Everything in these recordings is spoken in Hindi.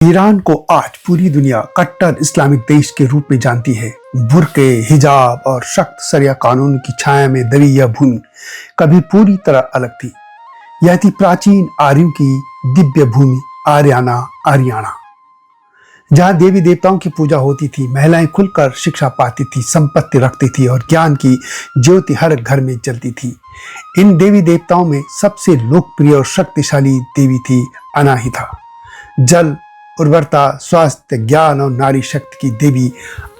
ईरान को आज पूरी दुनिया कट्टर इस्लामिक देश के रूप में जानती है। बुर्के, हिजाब और सख्त शरिया कानून की छाया में दबी यह भूमि कभी पूरी तरह अलग थी। यह थी प्राचीन आर्यों की दिव्य भूमि आर्याना, जहाँ देवी देवताओं की पूजा होती थी, महिलाएं खुलकर शिक्षा पाती थी, संपत्ति रखती थी और ज्ञान की ज्योति हर घर में जलती थी। इन देवी देवताओं में सबसे लोकप्रिय और शक्तिशाली देवी थी अनाहिता। जल, उर्वरता, स्वास्थ्य, ज्ञान और नारी शक्ति की देवी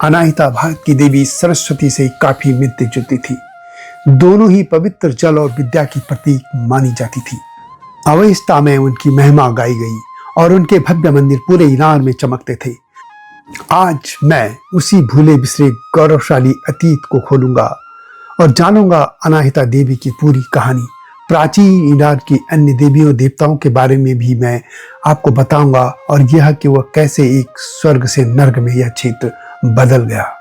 अनाहिता भारत की देवी सरस्वती से काफी मिलती जुलती थी। दोनों ही पवित्र जल और विद्या की प्रतीक मानी जाती थी। अवस्था में उनकी महिमा गाई गई और उनके भव्य मंदिर पूरे ईरान में चमकते थे। आज मैं उसी भूले बिसरे गौरवशाली अतीत को खोलूंगा और जानूंगा अनाहिता देवी की पूरी कहानी। प्राचीन ईरान की अन्य देवियों देवताओं के बारे में भी मैं आपको बताऊंगा और यह कि वह कैसे एक स्वर्ग से नर्क में यह क्षेत्र बदल गया।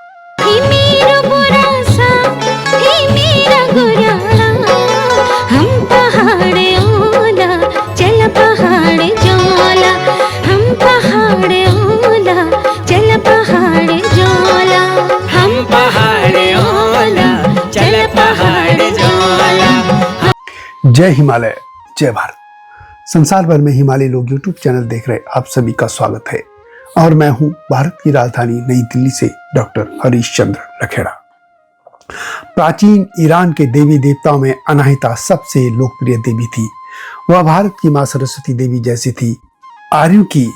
जय हिमालय, जय भारत। संसार भर में हिमालय लोग यूट्यूब चैनल देख रहे आप सभी का स्वागत है और मैं हूं भारत की राजधानी नई दिल्ली से डॉक्टर हरीश चंद्र लखेड़ा। प्राचीन ईरान के देवी देवताओं में अनाहिता सबसे लोकप्रिय देवी थी। वह भारत की मां सरस्वती देवी जैसी थी। आर्यों की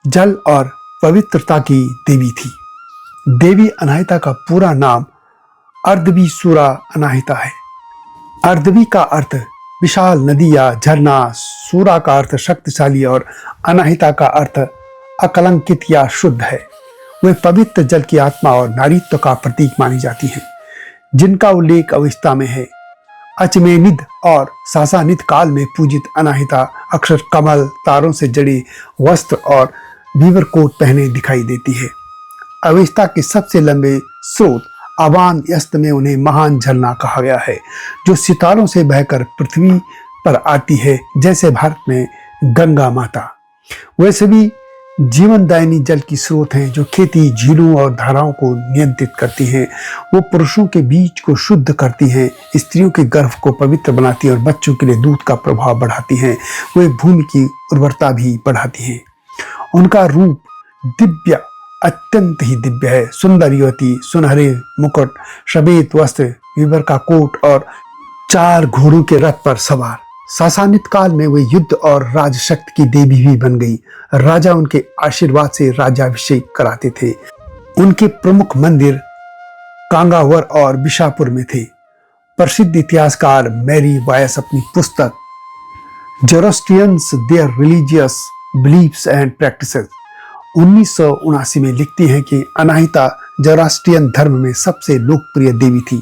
जल और पवित्रता की देवी थी। देवी अनाहिता का पूरा नाम अर्दवी सूरा अनाहिता है। अर्दवी का अर्थ विशाल नदी या झरना, सूरा का अर्थ शक्तिशाली और अनाहिता का अर्थ अकलंकित या शुद्ध है। वे पवित्र जल की आत्मा और नारीत्व का प्रतीक मानी जाती हैं, जिनका उल्लेख अवस्था में है। अचमेनिद और सासानिद काल में पूजित अनाहिता अक्सर कमल, तारों से जड़े वस्त्र और बीवर कोट पहने दिखाई देती है। अवस्था के सबसे लंबे स्रोत अबान यस्त में उन्हें महान झरना कहा गया है, जो सितारों से बहकर पृथ्वी पर आती है, जैसे भारत में गंगा माता। वे सभी जीवनदायिनी जल की स्रोत हैं, जो खेती, झीलों और धाराओं को नियंत्रित करती हैं। वो पुरुषों के बीज को शुद्ध करती हैं, स्त्रियों के गर्भ को पवित्र बनाती हैं और बच्चों के लिए दूध का प्रभाव बढ़ाती हैं। वे भूमि की उर्वरता भी बढ़ाती हैं। उनका रूप दिव्य, अत्यंत ही दिव्य है। सुंदर युवती, सुनहरे मुकुट, श्वेत वस्त्र, विवर का कोट और 4 घोड़ों के रथ पर सवार। सासानिद काल में वे युद्ध और राजशक्ति की देवी भी बन गई। राजा उनके आशीर्वाद से राज्याभिषेक कराते थे। उनके प्रमुख मंदिर कांगावर और बिशापुर में थे। प्रसिद्ध इतिहासकार मैरी वायस अपनी पुस्तक Zoroastrians their religious beliefs and practices 1979 में लिखती हैं कि अनाहिता ज़ोरोस्ट्रियन धर्म में सबसे लोकप्रिय देवी थी।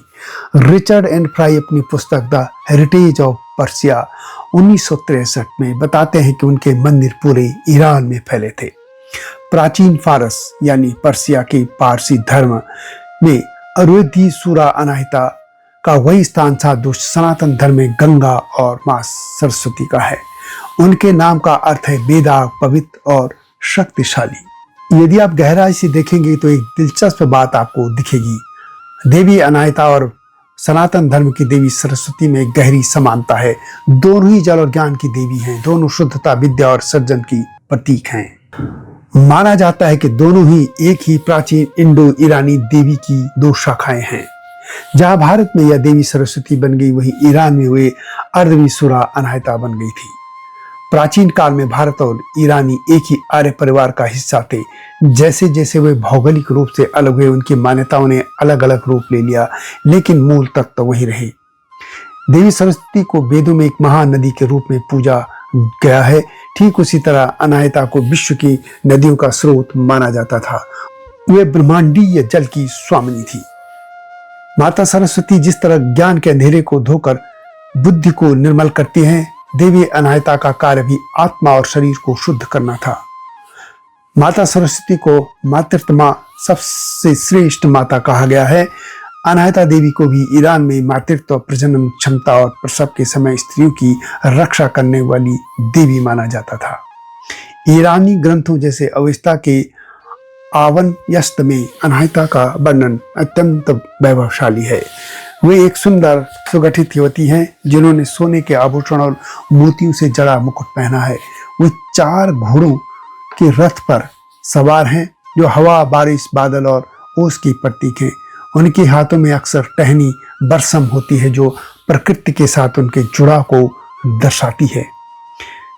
रिचर्ड एंड फ्राई अपनी पुस्तक द हेरिटेज ऑफ पर्सिया 1963 में बताते हैं कि उनके मंदिर पूरे ईरान में फैले थे। प्राचीन फारस यानी पर्सिया के पारसी धर्म में अर्दवी सूरा अनाहिता का वही स्थान था जो सनातन धर्म में गंगा और मां सरस्वती का है। उनके नाम का अर्थ है वेदा, पवित्र और शक्तिशाली। यदि आप गहराई से देखेंगे तो एक दिलचस्प बात आपको दिखेगी। देवी अनाहिता और सनातन धर्म की देवी सरस्वती में गहरी समानता है। दोनों ही जल और ज्ञान की देवी हैं। दोनों शुद्धता, विद्या और सृजन की प्रतीक हैं। माना जाता है कि दोनों ही एक ही प्राचीन इंडो ईरानी देवी की 2 शाखाएं हैं। जहां भारत में यह देवी सरस्वती बन गई, वहीं ईरान में वे अर्दवी सूरा अनाहिता बन गई थी। प्राचीन काल में भारत और ईरानी एक ही आर्य परिवार का हिस्सा थे। जैसे जैसे वे भौगोलिक रूप से अलग हुए, उनकी मान्यताओं ने अलग अलग रूप ले लिया, लेकिन मूल तत्व वही रहे। देवी सरस्वती को वेदों में एक महान नदी के रूप में पूजा गया है। ठीक उसी तरह अनाहिता को विश्व की नदियों का स्रोत माना जाता था। वे ब्रह्मांडीय जल की स्वामिनी थी। माता सरस्वती जिस तरह ज्ञान के अंधेरे को धोकर बुद्धि को निर्मल करती हैं, देवी अनाहिता का कार्य भी आत्मा और शरीर को शुद्ध करना था। माता सरस्वती को मातृत्व मां, सबसे श्रेष्ठ माता कहा गया है। अनाहिता देवी को भी ईरान में मातृत्व, प्रजनन क्षमता और प्रसव के समय स्त्रियों की रक्षा करने वाली देवी माना जाता था। ईरानी ग्रंथों जैसे अवेस्ता के आवन यस्त में अनाहिता का वर्णन अत्यंत वैभवशाली है। वे एक सुंदर सुगठित युवती हैं जिन्होंने सोने के आभूषण और मोतियों से जड़ा मुकुट पहना है। वे 4 घोड़ों के रथ पर सवार हैं जो हवा, बारिश, बादल और ओस की प्रतीक हैं। उनके हाथों में अक्सर टहनी बरसम होती है जो प्रकृति के साथ उनके जुड़ाव को दर्शाती है।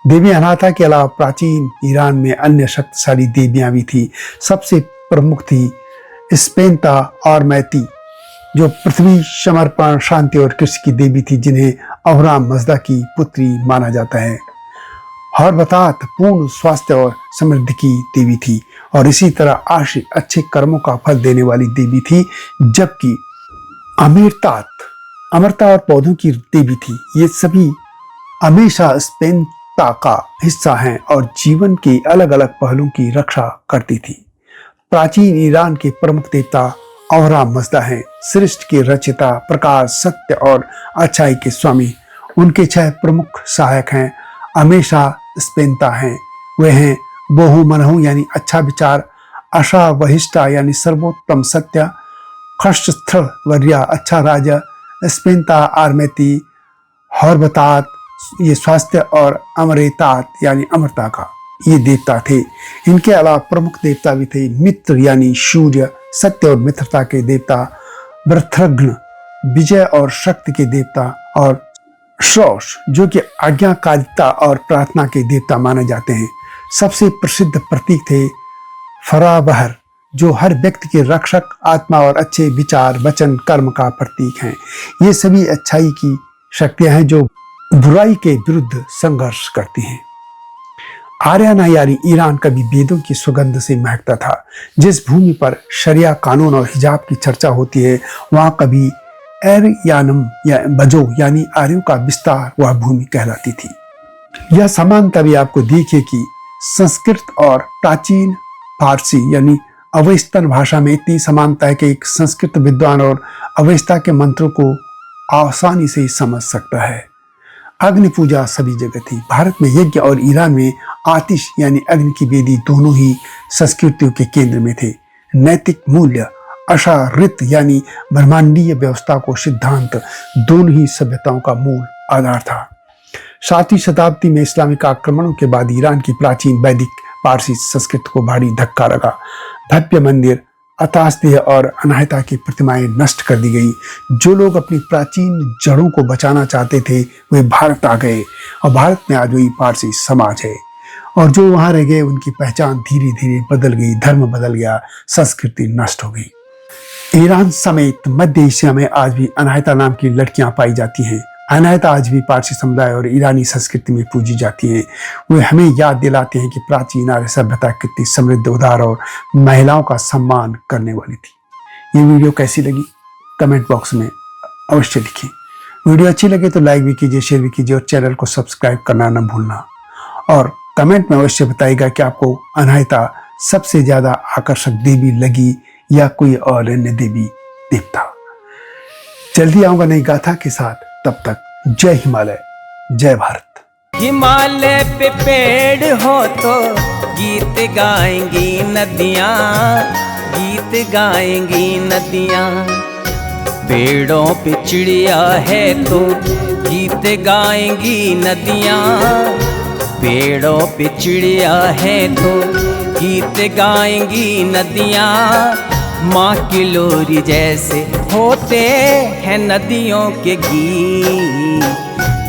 देवी अनाहता के अलावा प्राचीन ईरान में अन्य शक्तिशाली देवियां भी थी। सबसे प्रमुख थी स्पेंता और मैती जो पृथ्वी, समर्पण, शांति और कृषि की देवी थी, जिन्हें अहराम मजदा की पुत्री माना जाता है। हर्बतात पूर्ण स्वास्थ्य और समृद्धि की देवी थी और इसी तरह आशी अच्छे कर्मों का फल देने वाली देवी थी, जबकि अमीरतात अमरता और पौधों की देवी थी। ये सभी हमेशा स्पेंता का हिस्सा हैं और जीवन के अलग अलग पहलुओं की रक्षा करती थी। प्राचीन ईरान के प्रमुख देवता अहराम मजदा हैं, सृष्टि के रचयिता, प्रकाश, सत्य और अच्छाई के स्वामी। उनके 6 प्रमुख सहायक हैं। हमेशा स्पेंता हैं, वे हैं बोहु मनहु यानी अच्छा विचार, आशा वहिष्ठा यानी सर्वोत्तम सत्य, खश्स्त्र वर्या अच्छा राजा, स्पेंता आरमेती, हर्बतात ये स्वास्थ्य और अमरेतात यानी अमरता का ये देवता थे। इनके अलावा प्रमुख देवता भी थे मित्र यानी सूर्य, सत्य और मित्रता के देवता, वृत्रघ्न विजय और शक्ति के देवता, और श्रोष जो कि आज्ञाकारिता और प्रार्थना के देवता माने जाते हैं। सबसे प्रसिद्ध प्रतीक थे फराबहर जो हर व्यक्ति के रक्षक, आत्मा और अच्छे विचार, वचन, कर्म का प्रतीक हैं। ये सभी अच्छाई की शक्तियां हैं जो बुराई के विरुद्ध संघर्ष करती हैं। आर्याना यानी ईरान कभी वेदों की सुगंध से महकता था। जिस भूमि पर शरिया कानून और हिजाब की चर्चा होती है वहां कभी एरयानम या बजो यानी आर्यों का विस्तार वह भूमि कहलाती थी। यह समानता भी आपको दिखे कि संस्कृत और प्राचीन फारसी यानी अवेस्तन भाषा में इतनी समानता है कि एक संस्कृत विद्वान और अवेस्ता के मंत्रों को आसानी से समझ सकता है। अग्नि पूजा सभी जगह थी। भारत में यज्ञ और ईरान में आतिश यानी अग्नि की वेदी दोनों ही संस्कृतियों के केंद्र में थे। नैतिक मूल्य, आशा, ऋत यानी ब्रह्मांडीय व्यवस्था को सिद्धांत दोनों ही सभ्यताओं का मूल आधार था। 7वीं शताब्दी में इस्लामिक आक्रमणों के बाद ईरान की प्राचीन वैदिक पारसी संस्कृति को भारी धक्का लगा। भव्य मंदिर, अतास्तेय और अनाहिता की प्रतिमाएं नष्ट कर दी गई। जो लोग अपनी प्राचीन जड़ों को बचाना चाहते थे वे भारत आ गए और भारत में आज वही पारसी समाज है, और जो वहां रह गए उनकी पहचान धीरे धीरे बदल गई, धर्म बदल गया, संस्कृति नष्ट हो गई। ईरान समेत मध्य एशिया में आज भी अनाहिता नाम की लड़कियां पाई जाती हैं। अनाहिता आज भी पारसी समुदाय और ईरानी संस्कृति में पूजी जाती हैं। वे हमें याद दिलाते हैं कि प्राचीन आर्य सभ्यता कितनी समृद्ध, उदार और महिलाओं का सम्मान करने वाली थी। ये वीडियो कैसी लगी कमेंट बॉक्स में अवश्य लिखिए। वीडियो अच्छी लगे तो लाइक भी कीजिए, शेयर भी कीजिए और चैनल को सब्सक्राइब करना न भूलना। और कमेंट में अवश्य बताइएगा कि आपको अनाहिता सबसे ज्यादा आकर्षक देवी लगी या कोई और अन्य देवी देवता। जल्दी आऊंगा नई गाथा के साथ, तब तक जय हिमालय, जय भारत। हिमालय पे पेड़ हो तो गीत गाएंगी नदियाँ, गीत गाएंगी नदियाँ। पेड़ों पे चिड़िया है तो गीत गाएंगी नदियाँ, पेड़ों पे चिड़िया है तो गीत गाएंगी नदियाँ। माँ की लोरी जैसे होते हैं नदियों के गीत।